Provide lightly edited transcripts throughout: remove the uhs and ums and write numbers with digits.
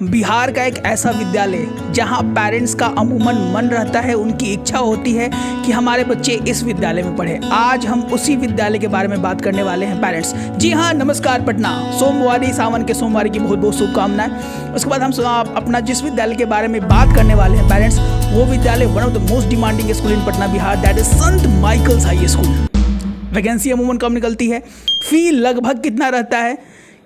बिहार का एक ऐसा विद्यालय जहां पेरेंट्स का अमूमन मन रहता है, उनकी इच्छा होती है कि हमारे बच्चे इस विद्यालय में पढ़े। आज हम उसी विद्यालय के बारे में बात करने वाले हैं पेरेंट्स। जी हाँ, नमस्कार पटना। सोमवारी सावन के सोमवार की बहुत बहुत शुभकामनाएं। उसके बाद हम अपना जिस विद्यालय के बारे में बात करने वाले हैं पेरेंट्स, वो विद्यालय one of the most demanding school in Patna Bihar, that is Sant Michael's high school. Vacancy अमूमन कब निकलती है, फी लगभग कितना रहता है,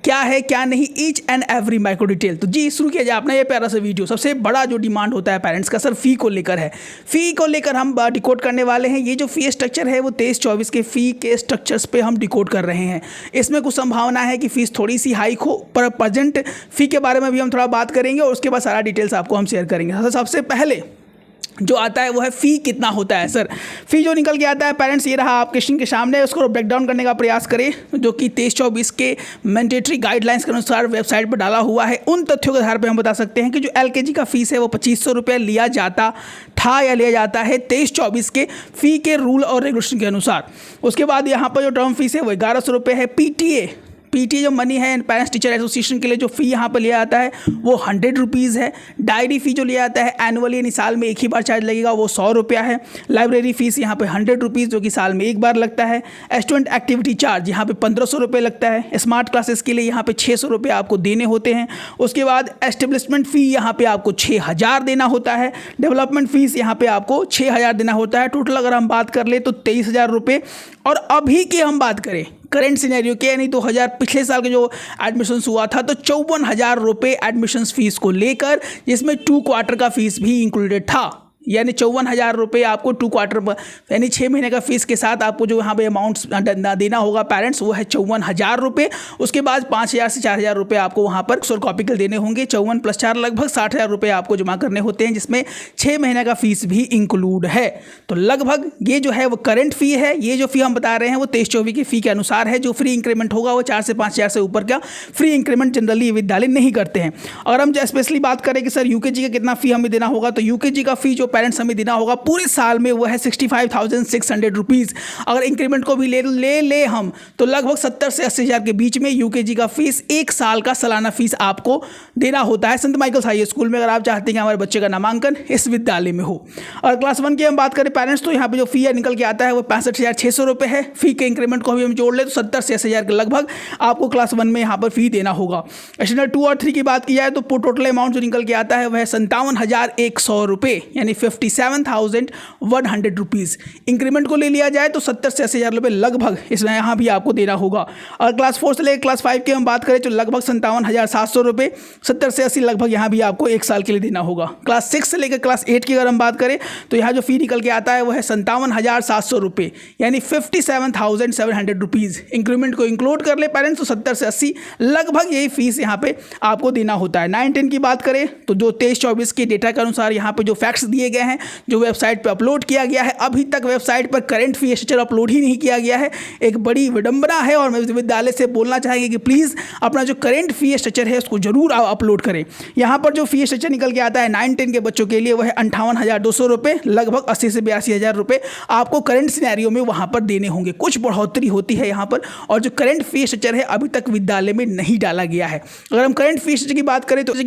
क्या है क्या नहीं, each and every micro detail. तो जी शुरू किया जाए अपना ये प्यारा सा वीडियो। सबसे बड़ा जो डिमांड होता है पेरेंट्स का सर फ़ी को लेकर है। फ़ी को लेकर हम डिकोड करने वाले हैं। ये जो फ़ी स्ट्रक्चर है वो 23-24 के फ़ी के स्ट्रक्चर्स पे हम डिकोड कर रहे हैं। इसमें कुछ संभावना है कि फ़ीस थोड़ी सी हाइक हो, पर प्रेजेंट फ़ी के बारे में भी हम थोड़ा बात करेंगे और उसके बाद सारा डिटेल्स आपको हम शेयर करेंगे। सबसे पहले जो आता है वो है फ़ी कितना होता है। सर फ़ी जो निकल के आता है पेरेंट्स, ये रहा आपके स्क्रीन के सामने। उसको ब्रेक डाउन करने का प्रयास करें जो कि 23-24 के मैंडेटरी गाइडलाइंस के अनुसार वेबसाइट पर डाला हुआ है। उन तथ्यों के आधार पर हम बता सकते हैं कि जो LKG का फ़ीस है वो 2500 रुपये लिया जाता था या लिया जाता है 23-24 के फ़ी के रूल और रेगुलेशन के अनुसार। उसके बाद यहाँ पर जो टर्म फीस है वो 1100 रुपये है। पीटीए जो मनी है पेरेंट्स टीचर एसोसिएशन के लिए जो फ़ी यहाँ पर लिया जाता है वो 100 रुपीज़ है। डायरी फ़ी जो लिया जाता है एनुअली यानी साल में एक ही बार चार्ज लगेगा वो 100 रुपया है। लाइब्रेरी फ़ीस यहाँ पे 100 रुपीज़ जो कि साल में एक बार लगता है। स्टूडेंट एक्टिविटी चार्ज यहाँ पे 1500 रुपये लगता है। स्मार्ट क्लासेस के लिए यहाँ पे 600 रुपये आपको देने होते हैं। उसके बाद एस्टेब्लिशमेंट फ़ी यहाँ पे आपको 6000 देना होता है। डेवलपमेंट फ़ीस यहाँ पे आपको 6000 देना होता है। टोटल अगर हम बात कर ले तो 23,000 रुपये। और अभी की हम बात करें करेंट सिनेरियो के यानी 2000 पिछले साल के जो एडमिशन्स हुआ था तो 54,000 रुपये एडमिशन्स फीस को लेकर, जिसमें 2 क्वार्टर का फीस भी इंक्लूडेड था। यानी 54,000 रुपये आपको 2 क्वार्टर यानी 6 महीने का फीस के साथ आपको जो यहाँ पे अमाउंट्स देना होगा पेरेंट्स वो है 54,000 रुपये। उसके बाद 5,000 से 4,000 रुपये आपको वहाँ पर सोर कॉपी के देने होंगे। 54 + 4 लगभग 60,000 रुपये आपको जमा करने होते हैं, जिसमें 6 महीने का फीस भी इंक्लूड है। तो लगभग ये जो है वो करंट फ़ी है। ये जो फ़ी हम बता रहे हैं वो 23-24 की फ़ी के अनुसार है। जो फ्री इंक्रीमेंट होगा वो 4 से 5,000 से ऊपर का फ्री इंक्रीमेंट जनरली विद्यालय नहीं करते हैं। अगर हम स्पेशली बात करें कि सर UKG का कितना फ़ी हमें देना होगा, तो UKG का फ़ी जो पेरेंट्स हमें देना होगा पूरे साल में वो है 65,600 रुपीज़। अगर इंक्रीमेंट को भी ले हम तो लगभग 70 से 80,000 के बीच में UKG का फीस एक साल का सालाना फीस आपको देना होता है संत माइकल्स हाई स्कूल में, अगर आप चाहते हैं कि हमारे बच्चे का नामांकन इस विद्यालय में हो। और क्लास 1 की हम बात करें पेरेंट्स, तो यहाँ पे जो फ़ी निकल के आता है वो 65,600 रुपये है। फ़ी के इंक्रीमेंट को भी हम जोड़ ले तो 70 से 80,000 के लगभग आपको क्लास 1 में यहाँ पर फ़ी देना होगा। स्टैंडर्ड 2 और 3 की बात की जाए तो टोटल अमाउंट जो निकल के आता है वह 57,100 रुपये यानी 57,100 रुपीज़। इंक्रीमेंट को ले लिया जाए तो 70 से 80,000 रुपये लगभग इसमें यहाँ भी आपको देना होगा। और क्लास 4 से लेकर क्लास 5 की हम बात करें तो लगभग 57,700 रुपये, 70 से 80 लगभग यहाँ भी आपको एक साल के लिए देना होगा। क्लास 6 से लेकर क्लास 8 की अगर हम बात करें तो यहाँ जो फ़ी निकल के आता है वो है 57,700 रुपये यानी 57,700 रुपीज़। इंक्रीमेंट को इंक्लूड कर ले पेरेंट्स तो 70 से 80 लगभग यही फीस यहाँ पे आपको देना होता है। 9-10 की बात करें तो जो 23-24 के डेटा के अनुसार यहाँ पे जो फैक्ट्स दिए गए हैं जो वेबसाइट पर अपलोड किया गया है, अभी तक वेबसाइट पर करंट फी स्ट्रक्चर अपलोड ही नहीं किया गया है। एक बड़ी विडंबना है और मैं विद्यालय से बोलना चाहेंगे कि प्लीज़ अपना जो करंट फी स्ट्रक्चर है उसको जरूर अपलोड करें। यहाँ पर जो फी स्ट्रक्चर निकल के आता है 9-10 के बच्चों के लिए वह है 58,200 रुपये, लगभग 80 से 82,000 रुपये आपको करंट सिनेरियो में वहाँ पर देने होंगे। कुछ बढ़ोतरी होती है यहाँ पर, और जो करंट फी स्ट्रक्चर है अभी तक विद्यालय में नहीं डाला गया है। अगर हम करंट फी स्ट्रक्चर की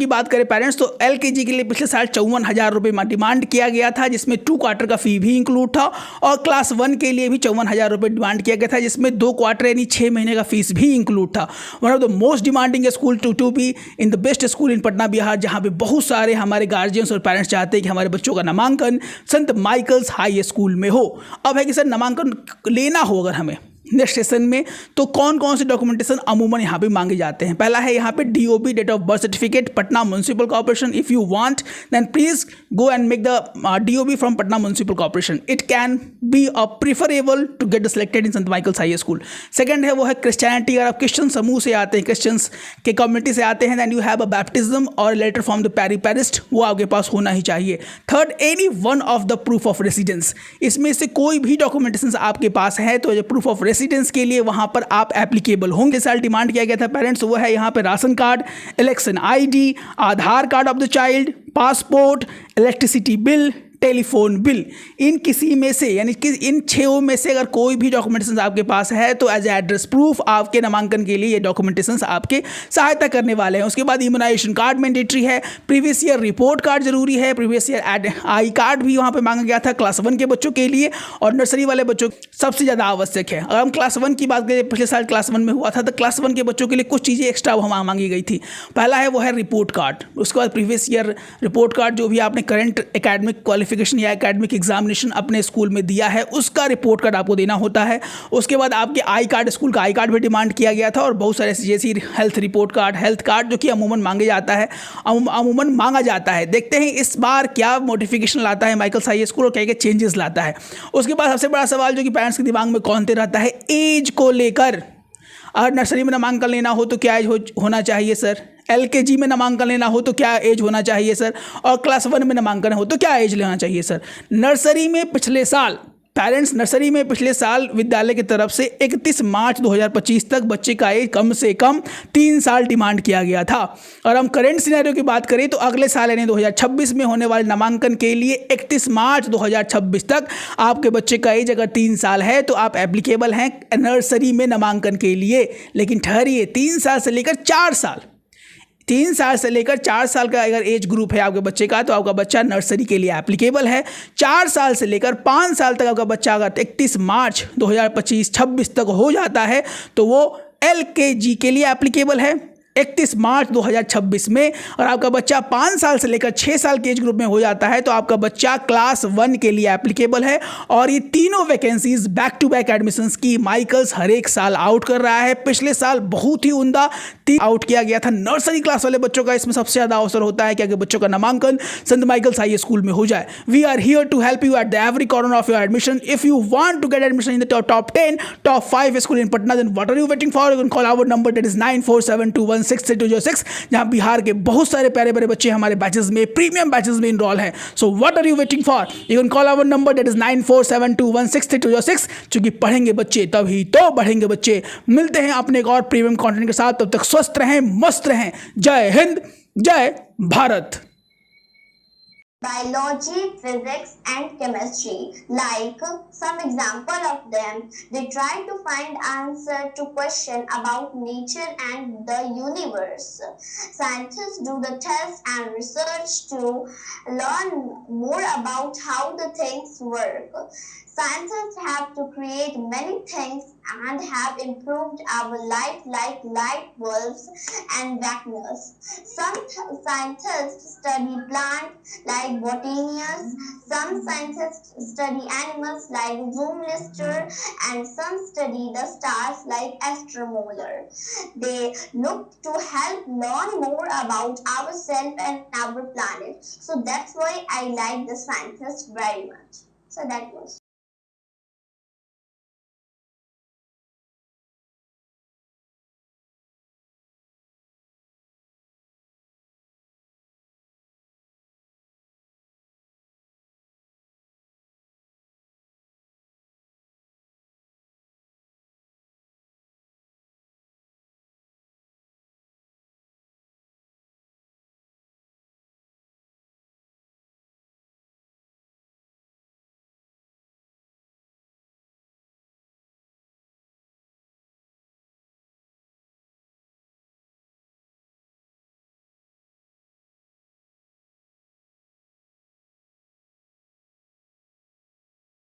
बात करें पेरेंट्स तो LKG के लिए पिछले साल 54,000 रुपये डिमांड किया गया था, जिसमें 2 क्वार्टर का फी भी इंक्लूड था। और क्लास 1 के लिए भी 54,000 रुपये डिमांड किया गया था, जिसमें 2 क्वार्टर यानी 6 महीने का फीस भी इंक्लूड था। One of the most demanding school to be in the best school in Patna Bihar, जहाँ पे बहुत सारे हमारे गार्जियंस और पेरेंट्स चाहते हैं कि हमारे बच्चों का नामांकन संत माइकल्स हाई स्कूल में हो। अब है कि सर नामांकन लेना हो अगर हमें नेक्स्ट सेशन में तो कौन कौन से डॉक्यूमेंटेशन अमूमन यहाँ पे मांगे जाते हैं। पहला है यहाँ पे DOB date of birth certificate Patna municipal corporation. If you want then please go and make the DOB from Patna municipal corporation. It can be a preferable to get selected in Saint Michael's high school. Second है वो है Christianity, अगर आप Christian समूह से आते हैं, Christians के कम्युनिटी से आते हैं, then you have a baptism और लेटर फ्रॉम द पैरिस्ट, वो आपके पास होना ही चाहिए। Third any one of the proof of residence, इसमें से कोई भी डॉक्यूमेंटेशन आपके पास है तो प्रूफ ऑफ रेसिडेंस के लिए वहां पर आप एप्लीकेबल होंगे। साल डिमांड किया गया था पेरेंट्स वो है यहाँ पे ration card, election ID, Aadhaar card of the child, passport, electricity bill, telephone bill. इन किसी में से यानी कि इन 6 में से अगर कोई भी डॉक्यूमेंटेशन आपके पास है तो एज एड्रेस प्रूफ आपके नामांकन के लिए ये डॉक्यूमेंटेशन आपके सहायता करने वाले हैं। उसके बाद इम्यूनाइजेशन कार्ड मैंडेटरी है, प्रीवियस ईयर रिपोर्ट कार्ड जरूरी है, प्रीवियस ईयर आई कार्ड भी वहाँ पे मांगा गया था क्लास 1 के बच्चों के लिए, और नर्सरी वाले बच्चों सबसे ज़्यादा आवश्यक है। अगर हम क्लास 1 की बात करें, पिछले साल क्लास 1 में हुआ था, तो क्लास 1 के बच्चों के लिए कुछ चीज़ें एक्स्ट्रा वहाँ मांगी गई थी। पहला है वो है रिपोर्ट कार्ड, उसके बाद प्रीवियस ईयर रिपोर्ट कार्ड, जो भी आपने करंट एकेडमिक क्वालिफिकेशन या एकेडमिक एग्जामिनेशन अपने स्कूल में दिया है उसका रिपोर्ट कार्ड आपको देना होता है। उसके बाद आपके आई कार्ड, स्कूल का आई कार्ड भी डिमांड किया गया था, और बहुत सारे जैसी health report card, health card जो कि अमूमन अमूमन मांगा जाता है। देखते हैं इस बार क्या मॉडिफिकेशन लाता है माइकल्स हाई स्कूल और क्या क्या चेंजेस लाता है। उसके बाद सबसे बड़ा सवाल जो कि पेरेंट्स के दिमाग में कौन रहता है, एज को लेकर। अगर नर्सरी में नामांकन लेना हो तो क्या एज होना चाहिए सर, LKG में नामांकन लेना हो तो क्या एज होना चाहिए सर, और क्लास 1 में नामांकन हो तो क्या एज लेना चाहिए सर। नर्सरी में पिछले साल विद्यालय की तरफ से 31 मार्च 2025 तक बच्चे का एज कम से कम 3 साल डिमांड किया गया था। और हम करेंट सिनेरियो की बात करें तो अगले साल यानी 2026 में होने वाले नामांकन के लिए 31 मार्च 2026 तक आपके बच्चे का एज अगर 3 साल है तो आप एप्लीकेबल हैं नर्सरी में नामांकन के लिए। लेकिन ठहरिए, 3 साल से लेकर 4 साल, 3 साल से लेकर 4 साल का अगर एज ग्रुप है आपके बच्चे का तो आपका बच्चा नर्सरी के लिए एप्लीकेबल है। 4 साल से लेकर 5 साल तक आपका बच्चा अगर 31 मार्च 2025-26 तक हो जाता है तो वो LKG के लिए एप्लीकेबल है 31 मार्च 2026 में। और आपका बच्चा 5 साल से लेकर 6 साल के एज ग्रुप में हो जाता है तो आपका बच्चा क्लास 1 के लिए एप्लीकेबल है। और ये तीनों vacancies back to back admissions की माइकल्स हर एक साल आउट कर रहा है। पिछले साल बहुत ही उम्दा आउट किया गया था नर्सरी क्लास वाले बच्चों का। इसमें सबसे ज़्यादा अवसर होता है कि अगर बच्चों का नामांकन संत माइकल्स हाई स्कूल में हो जाए। We are here to help you at the every corner of your admission. If you want to get admission in the top 10, top 5 school in Patna, then what are you waiting for? You can call our number, that is 9472163206, जहां बिहार के बहुत सारे प्यारे प्यारे बच्चे हमारे batches में, premium batches में इनरोल हैं। So what are you waiting for? You can call our number, that is 9472163206। चूंकि पढ़ेंगे बच्चे तभी तो बढ़ेंगे बच्चे। मिलते हैं अपने एक और प्रीमियम कंटेंट के साथ, तब तक स्वस्थ रहें, मस्त रहें। जय हिंद, जय Bharat. Biology, physics and chemistry. Like some example of them, they try to find answer to question about nature and the universe. Scientists do the tests and research to learn more about how the things work. Scientists have to create many things and have improved our life like light bulbs and vacuums. Some scientists study plants like botanians, some scientists study animals like zoom lister, and some study the stars like astronomer. They look to help learn more about ourselves and our planet. So that's why I like the scientists very much. So that was.